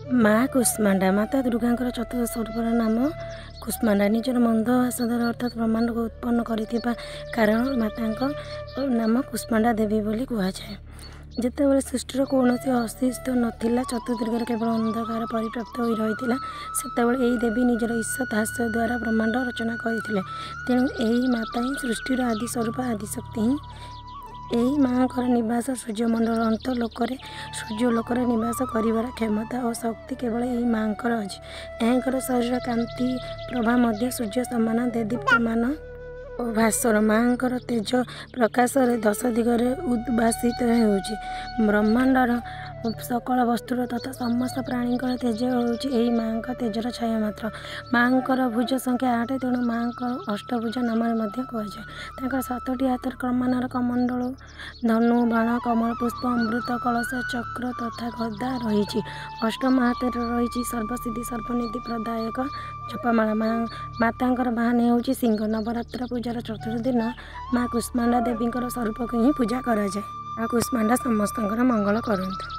माँ कुष्मांडा माता दुर्गांकर चतुर्थ स्वरूपर नाम कुष्मांडा निजर मंद आसदार अर्थात ब्रह्मांड को उत्पन्न करिथिबा कारण माता नाम कुष्मांडा देवी बोली कहुए। जितेबाला सृष्टिर कौन अस्तित्व नथिला चतुर्दिगरे केवल अंधकार परिप्राप्त हो रही से देवी निजर ईषत हास्य द्वारा ब्रह्मांड रचना करते। तेणु यही माता ही सृष्टिर आदि स्वरूप आदिशक्ति ही यही माँ निवास सूर्यमंडल अंतलोक सूर्यलोक निवास कर क्षमता और शक्ति केवल यही माँ अच्छी। यहाँ शरीर कांति प्रभा मध्य सूर्य समान देदीप्यमान और भास्वर माँ तेज प्रकाश 10 दिगरे उद्भासित हो ब्रह्मांडर सकल वस्तुर तथा समस्त प्राणी तेज होई माँ तेजर छाया मात्र। माँ भुज संख्या 8 तेणु माँ अष्टभुज नाम कहुए। 7टी हाथ क्रमान्वर कमंडल धनु बाण कमल पुष्प अमृत कलश चक्र तथा गदा रही। अष्टम हाथ रही सर्वसिद्धि सर्वनिधि प्रदायक जपमाला। माता बाहन हो सिंह। नवरात्र पूजार चतुर्थ दिन माँ कुष्मांडा देवी स्वरूप को ही पूजा कराए। माँ कुष्मांडा समस्त मंगल करंतु।